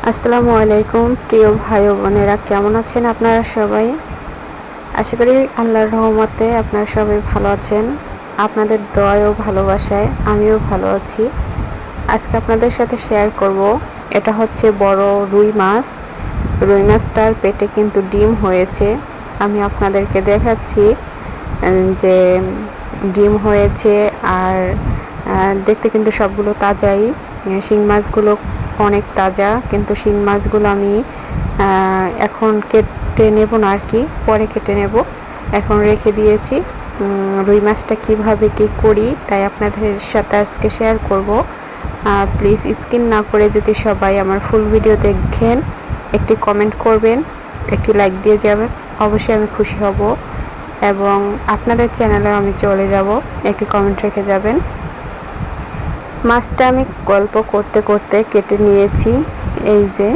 আসসালামু আলাইকুম প্রিয় ভাই ও বোনেরা, কেমন আছেন আপনারা সবাই? আশা করি আল্লাহর রহমতে আপনারা সবাই ভালো আছেন। আপনাদের দোয়ায় ও ভালোবাসায় আমিও ভালো আছি। আজকে আপনাদের সাথে শেয়ার করব, এটা হচ্ছে বড় রুই মাছ। রুই মাছটার পেটে কিন্তু ডিম হয়েছে। আমি আপনাদেরকে দেখাচ্ছি যে ডিম হয়েছে। আর দেখতে কিন্তু সবগুলো তাজাই। শিং মাছগুলো অনেক তাজা, কিন্তু শিং মাছগুলো আমি এখন কেটে নেব না, আর কি পরে কেটে নেব। এখন রেখে দিয়েছি। রুই মাছটা কিভাবে কি করি তাই আপনাদের সাথে আজকে শেয়ার করব। প্লিজ স্কিপ না করে যদি সবাই আমার ফুল ভিডিও দেখেন, একটি কমেন্ট করবেন, একটি লাইক দিয়ে যাবেন, অবশ্যই আমি খুশি হব। এবং আপনাদের চ্যানেলেও আমি চলে যাব, একটি কমেন্ট রেখে যাবেন। মাছটা আমি গল্প করতে করতে কেটে নিয়েছি। এই যে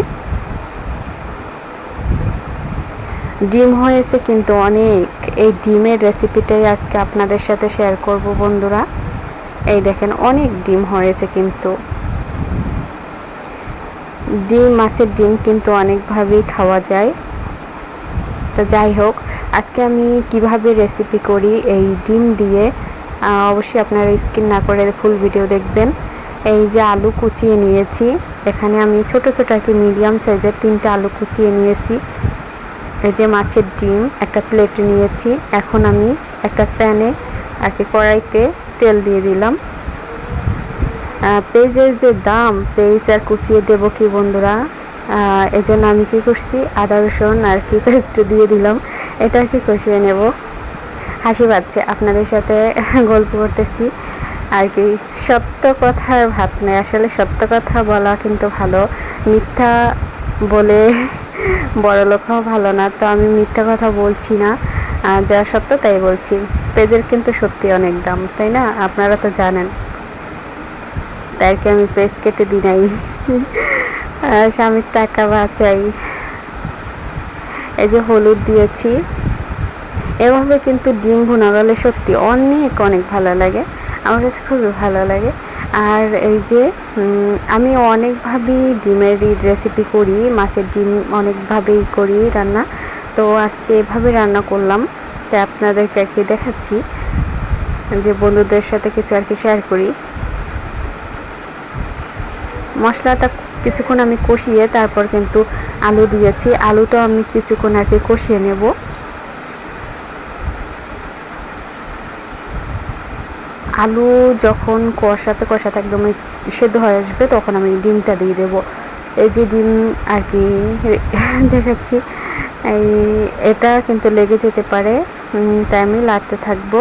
ডিম হয়েছে কিন্তু অনেক। এই ডিমের রেসিপিটাই আজকে আপনাদের সাথে শেয়ার করব বন্ধুরা। এই দেখেন অনেক ডিম হয়েছে কিন্তু। মাছের ডিম কিন্তু অনেকভাবেই খাওয়া যায়। তো যাই হোক, আজকে আমি কিভাবে রেসিপি করি এই ডিম দিয়ে, অবশ্যই আপনারা স্কিপ না করে ফুল ভিডিও দেখবেন। এই যে আলু কুচিয়ে নিয়েছি, এখানে আমি ছোট ছোট আর কি মিডিয়াম সাইজের 3টা আলু কুচিয়ে নিয়েছি। এই যে মাছের ডিম একটা প্লেটে নিয়েছি। এখন আমি একটা প্যানে আর কি কড়াইতে তেল দিয়ে দিলাম। পেঁয়াজের যে দাম, পেঁয়াজ আর কুচিয়ে দেবো কি বন্ধুরা, এজন্য আমি কি করছি, আদা রসুন আর কি পেস্ট দিয়ে দিলাম। এটা আর কি কষিয়ে নেব। হাসি পাচ্ছে, আপনাদের সাথে গল্প করতেছি আর কি। সত্য কথার ভাত নেই, আসলে সত্য কথা বলা কিন্তু ভালো, মিথ্যা বলে বড়লোক হওয়া ভালো না। তো আমি মিথ্যা কথা বলছি না, যা সত্য তাই বলছি। পেঁয়াজের কিন্তু সত্যি অনেক দাম, তাই না? আপনারা তো জানেন, তাই কি আমি পেঁয়াজ কেটে দিই নাই। স্বামীর টাকা বাঁচাই। এই যে হলুদ দিয়েছি। এভাবে কিন্তু ডিম ভুনা গেলে সত্যি অনেক অনেক ভালো লাগে, আমার কাছে খুবই ভালো লাগে। আর এই যে আমি অনেকভাবেই ডিমের রেসিপি করি, মাছের ডিম অনেকভাবেই করি রান্না। তো আজকে এভাবে রান্না করলাম, তাই আপনাদেরকে আর কি দেখাচ্ছি, যে বন্ধুদের সাথে কিছু আর কি শেয়ার করি। মশলাটা কিছুক্ষণ আমি কষিয়ে তারপর কিন্তু আলু দিয়েছি। আলুটা আমি কিছুক্ষণ আর কি কষিয়ে নেব। আলু যখন কষাতে কষাতে একদম সেদ্ধ হয়ে আসবে, তখন আমি ডিমটা দিয়ে দেব। এই যে ডিম আর কি দেখাচ্ছি, এটা কিন্তু লেগে যেতে পারে, তাই আমি লাড়তে থাকবো।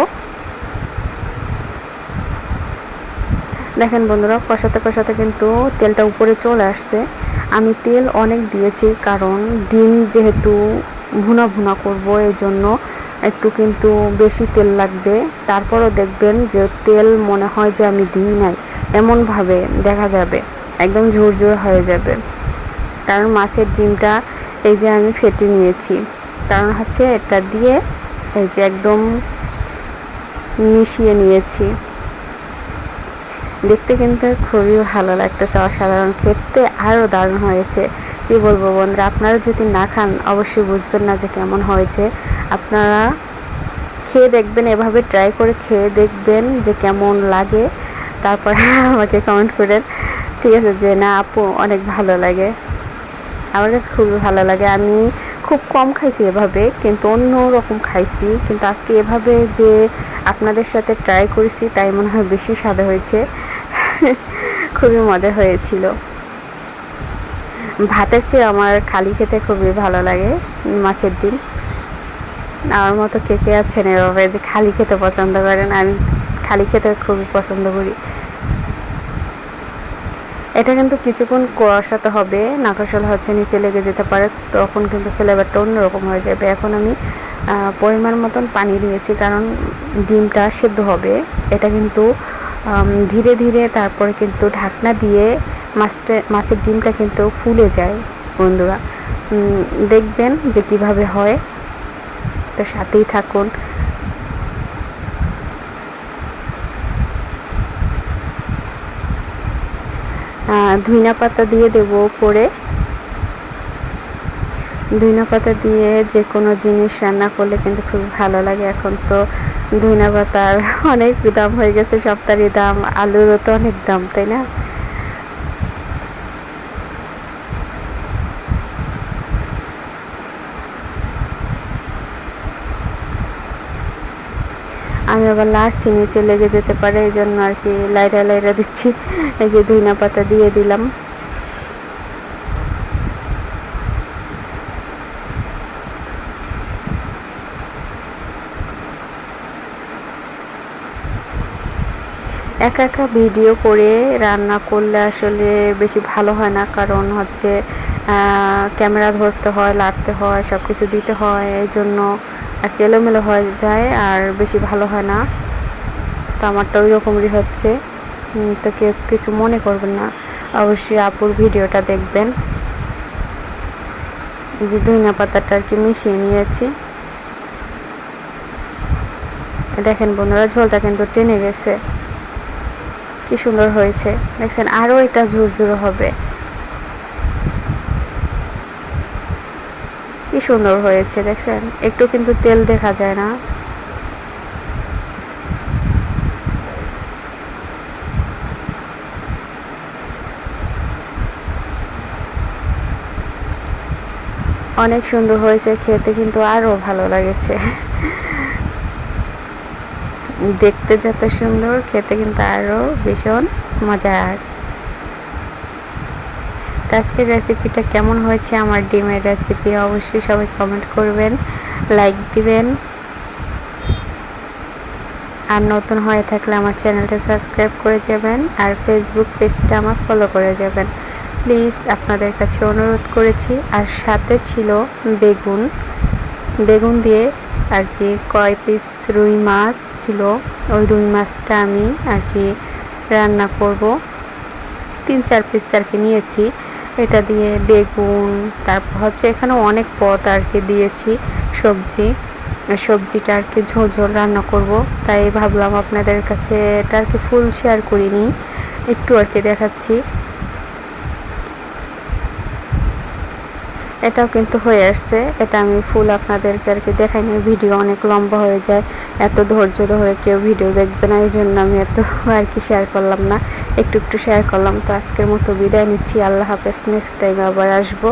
দেখেন বন্ধুরা, কষাতে কষাতে কিন্তু তেলটা উপরে চলে আসছে। আমি তেল অনেক দিয়েছি, কারণ ডিম যেহেতু ভুনা ভুনা করব, এই জন্য একটু কিন্তু বেশি তেল লাগবে। তারপরও দেখবেন যে তেল মনে হয় যে আমি দিই নাই, এমনভাবে দেখা যাবে একদম ঝুরঝুর হয়ে যাবে। কারণ মাছের ডিমটা এই যে আমি ফেটে নিয়েছি, কারণ হচ্ছে এটা দিয়ে এই যে একদম মিশিয়ে নিয়েছি। দেখতে কিন্তু খুবই ভালো লাগতেছে, অসাধারণ, খেতে আরও দারুণ হয়েছে। কি বলবো বন্ধুরা, আপনারা যদি না খান অবশ্যই বুঝবেন না যে কেমন হয়েছে। আপনারা খেয়ে দেখবেন, এভাবে ট্রাই করে খেয়ে দেখবেন যে কেমন লাগে, তারপর আমাকে কমেন্ট করেন, ঠিক আছে? যে না আপু অনেক ভালো লাগে। আমার কাছে খুবই ভালো লাগে। আমি খুব কম খাইছি এভাবে, কিন্তু অন্য রকম খাইছি, কিন্তু আজকে এভাবে যে আপনাদের সাথে ট্রাই করেছি, তাই মনে হয় বেশি স্বাদ হয়েছে। খুবই মজা হয়েছিল। ভাতের চেয়ে আমার খালি খেতে খুবই ভালো লাগে মাছের ডিম। আমার মতো কে কে আছেন এভাবে যে খালি খেতে পছন্দ করেন? আমি খালি খেতে খুবই পছন্দ করি। এটা কিন্তু কিছুক্ষণ কষাতে হবে, না কষালে হচ্ছে নিচে লেগে যেতে পারে, তখন কিন্তু ফ্লেভারটা অন্যরকম হয়ে যাবে। এখন আমি পরিমাণ মতন পানি দিয়েছি, কারণ ডিমটা সেদ্ধ হবে। এটা কিন্তু ধীরে ধীরে তারপরে কিন্তু ঢাকনা দিয়ে মাছের ডিমটা কিন্তু ফুলে যায় বন্ধুরা। দেখবেন যে কিভাবে হয়, তো সাথেই থাকুন। ধনিয়া পাতা দিয়ে দেবো উপরে। ধনিয়া পাতা দিয়ে যে কোনো জিনিস রান্না করলে কিন্তু খুব ভালো লাগে। এখন তো ধনিয়া পাতার অনেক দাম হয়ে গেছে, সপ্তাহের দাম, আলুরও তো অনেক দাম, তাই না? আমি আবার লাড়ছি নিচে লেগে যেতে পারে, এই জন্য আর কি লাইরা লাইরা দিচ্ছি। এই যে ধনিয়া পাতা দিয়ে দিলাম। একা একা ভিডিও করে রান্না করলে আসলে বেশি ভালো হয় না, কারণ হচ্ছে ক্যামেরা ধরতে হয়, লাড়তে হয়, সব কিছু দিতে হয়, এই জন্য একটা এলোমেলো হয়ে যায় আর বেশি ভালো হয় না। তো আমারটা ওই রকমই হচ্ছে। তো কেউ কিছু মনে করবেন না, অবশ্যই আপুর ভিডিওটা দেখবেন। যে ধনিয়া পাতাটা আর কি মিশিয়ে নিয়েছি। দেখেন বন্ধুরা, ঝোলটা কিন্তু টেনে গেছে, কি সুন্দর হয়েছে দেখছেন। আরও এটা ঝুরঝুরো হবে, কি সুন্দর হয়েছে দেখছেন, একটু কিন্তু তেল দেখা যায় না। অনেক সুন্দর হয়েছে, খেতে কিন্তু আরও ভালো লাগেছে। দেখতে যত সুন্দর, খেতে কিন্তু আরও ভীষণ মজার। তো আজকের রেসিপিটা কেমন হয়েছে, আমার ডিমের রেসিপি, অবশ্যই সবাই কমেন্ট করবেন, লাইক দিবেন। আর নতুন হয়ে থাকলে আমার চ্যানেলটা সাবস্ক্রাইব করে যাবেন, আর ফেসবুক পেজটা আমার ফলো করে যাবেন প্লিজ, আপনাদের কাছে অনুরোধ করেছি। আর সাথে ছিল বেগুন, বেগুন দিয়ে আর কি কয় পিস রুই মাছ ছিল, ওই রুই মাছটা আমি আর কি রান্না করব। 3-4 পিস আর কি নিয়েছি, এটা দিয়ে বেগুন, তারপর হচ্ছে এখানে অনেক পদ আর কি দিয়েছি সবজিটা আর কি ঝোল ঝোল রান্না করব। তাই ভাবলাম আপনাদের কাছে এটা আর কি ফুল শেয়ার করিনি, একটু আর কি দেখাচ্ছি। এটাও কিন্তু হয়ে আসছে, এটা আমি ফুল আপনাদেরকে আর কি দেখাই নি, ভিডিও অনেক লম্বা হয়ে যায়, এত ধৈর্য ধরে কেউ ভিডিও দেখবে না, এই জন্য আমি এত আর কি শেয়ার করলাম না, একটু একটু শেয়ার করলাম। তো আজকের মতো বিদায় নিচ্ছি, আল্লাহ হাফেজ, নেক্সট টাইম আবার আসবো।